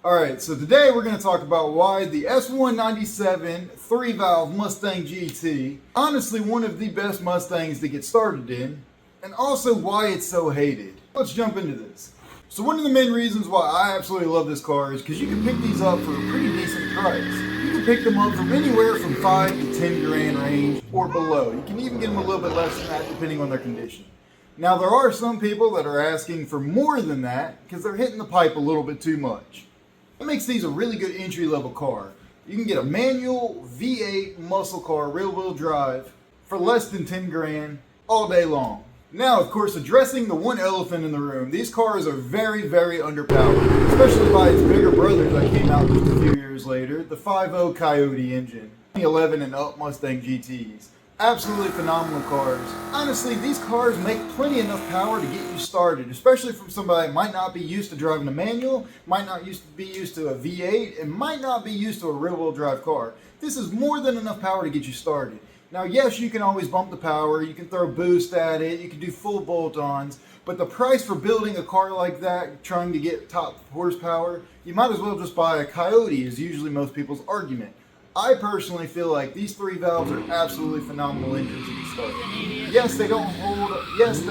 Alright, so today we're going to talk about why the S197 3-valve Mustang GT, honestly one of the best Mustangs to get started in, and also why it's so hated. Let's jump into this. So one of the main reasons why I absolutely love this car is because you can pick these up for a pretty decent price. You can pick them up from anywhere from 5 to 10 grand range or below. You can even get them a little bit less than that depending on their condition. Now there are some people that are asking for more than that because they're hitting the pipe a little bit too much. That makes these a really good entry-level car. You can get a manual V8 muscle car, rear-wheel drive, for less than 10 grand all day long. Now, of course, addressing the one elephant in the room, these cars are very, very underpowered, especially by its bigger brother that came out just a few years later, the 5.0 Coyote engine, 11 and up Mustang GTs. Absolutely phenomenal cars. Honestly, these cars make plenty enough power to get you started, especially from somebody that might not be used to driving a manual, might not be used to a V8, and might not be used to a rear-wheel drive car. This is more than enough power to get you started. Now, yes, you can always bump the power, you can throw boost at it, you can do full bolt-ons, but the price for building a car like that, trying to get top horsepower, you might as well just buy a Coyote, is usually most people's argument. I personally feel like these 3 valves are absolutely phenomenal engines to get started. Yes, they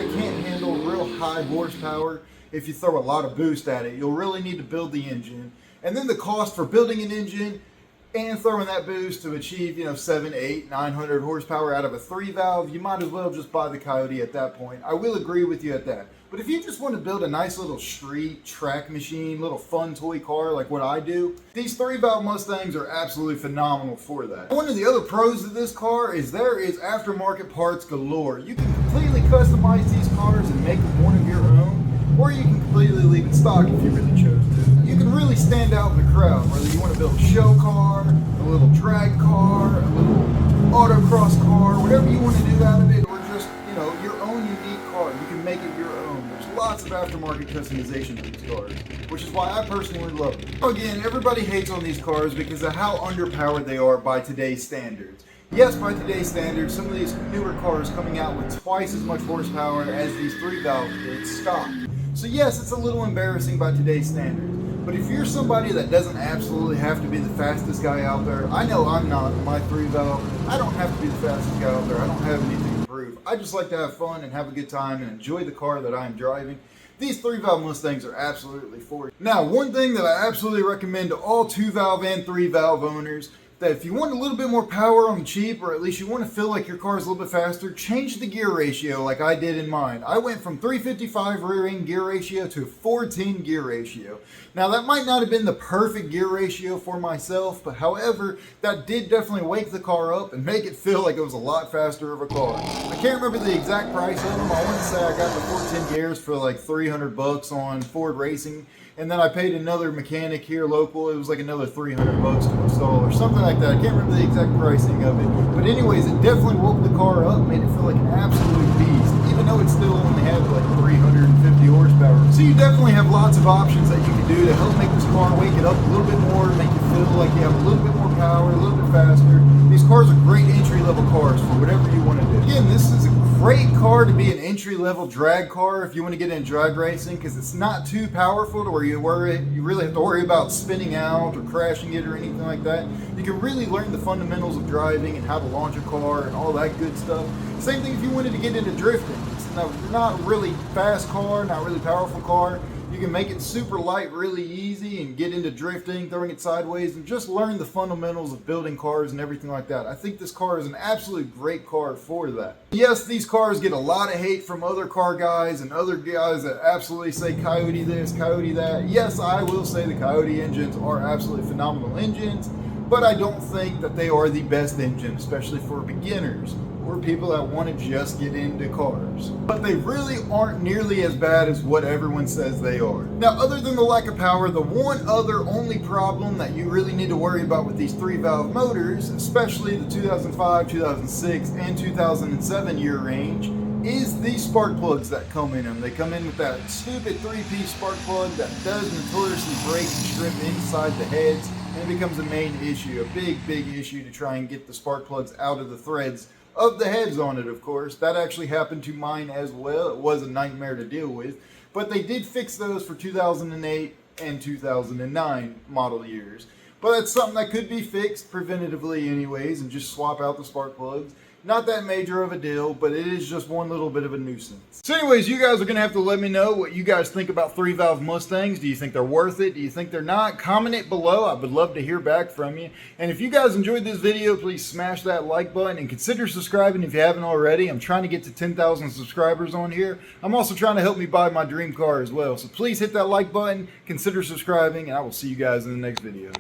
can't handle real high horsepower if you throw a lot of boost at it. You'll really need to build the engine. And then the cost for building an engine and throwing that boost to achieve, 7, 8, 900 horsepower out of a 3 valve, you might as well just buy the Coyote at that point. I will agree with you at that. But if you just want to build a nice little street track machine, little fun toy car like what I do, these 3-valve Mustangs are absolutely phenomenal for that. One of the other pros of this car is there is aftermarket parts galore. You can completely customize these cars and make them one of your own, or you can completely leave it stock if you really chose to. You can really stand out in the crowd, whether you want to build a show car, a little drag car, a little autocross car, whatever you want to do out of it, or just, your own unique car. You can make it your own. There's lots of aftermarket customization to these cars, which is why I personally love them. Again, everybody hates on these cars because of how underpowered they are by today's standards. Yes, by today's standards, some of these newer cars coming out with twice as much horsepower as these 3-valve did stock. So yes, it's a little embarrassing by today's standards. But if you're somebody that doesn't absolutely have to be the fastest guy out there, I know I'm not in my 3-valve. I don't have to be the fastest guy out there. I don't have anything to prove. I just like to have fun and have a good time and enjoy the car that I'm driving. These 3-valve Mustangs are absolutely for you. Now, one thing that I absolutely recommend to all 2-valve and 3-valve owners, that if you want a little bit more power on the cheap, or at least you want to feel like your car is a little bit faster, change the gear ratio like I did in mine. I went from 355 rear end gear ratio to 410 gear ratio. Now that might not have been the perfect gear ratio for myself, but however, that did definitely wake the car up and make it feel like it was a lot faster of a car. I can't remember the exact price of them. I want to say I got the 410 gears for like 300 bucks on Ford Racing. And then I paid another mechanic here local, it was like another 300 bucks to install or something like that. I can't remember the exact pricing of it. But anyways, it definitely woke the car up, made it feel like an absolute beast, even though it still only had like 350 horsepower. So you definitely have lots of options that you can do to help make this car wake it up a little bit more, make you feel like you have a little bit more power, a little bit faster. These cars are great entry-level cars for whatever you want to do. Again, this is a great car to be an entry-level drag car if you want to get into drag racing, because it's not too powerful to where you really have to worry about spinning out or crashing it or anything like that. You can really learn the fundamentals of driving and how to launch a car and all that good stuff. Same thing if you wanted to get into drifting. It's not really fast car, not really powerful car. You can make it super light really easy and get into drifting, throwing it sideways, and just learn the fundamentals of building cars and everything like that. I think this car is an absolute great car for that. Yes, these cars get a lot of hate from other car guys and other guys that absolutely say Coyote this, Coyote that. Yes, I will say the Coyote engines are absolutely phenomenal engines, but I don't think that they are the best engine, especially for beginners or people that want to just get into cars. But they really aren't nearly as bad as what everyone says they are. Now, other than the lack of power, the only problem that you really need to worry about with these 3-valve motors, especially the 2005, 2006, and 2007 year range, is these spark plugs that come in them. They come in with that stupid 3-piece spark plug that does notoriously break and strip inside the heads, and it becomes a main issue, a big issue to try and get the spark plugs out of the threads of the heads on it, of course. That actually happened to mine as well. It was a nightmare to deal with, but they did fix those for 2008 and 2009 model years. But that's something that could be fixed preventatively anyways, and just swap out the spark plugs. Not that major of a deal, but it is just one little bit of a nuisance. So anyways, you guys are going to have to let me know what you guys think about 3-valve Mustangs. Do you think they're worth it? Do you think they're not? Comment it below. I would love to hear back from you. And if you guys enjoyed this video, please smash that like button and consider subscribing if you haven't already. I'm trying to get to 10,000 subscribers on here. I'm also trying to help me buy my dream car as well. So please hit that like button, consider subscribing, and I will see you guys in the next video.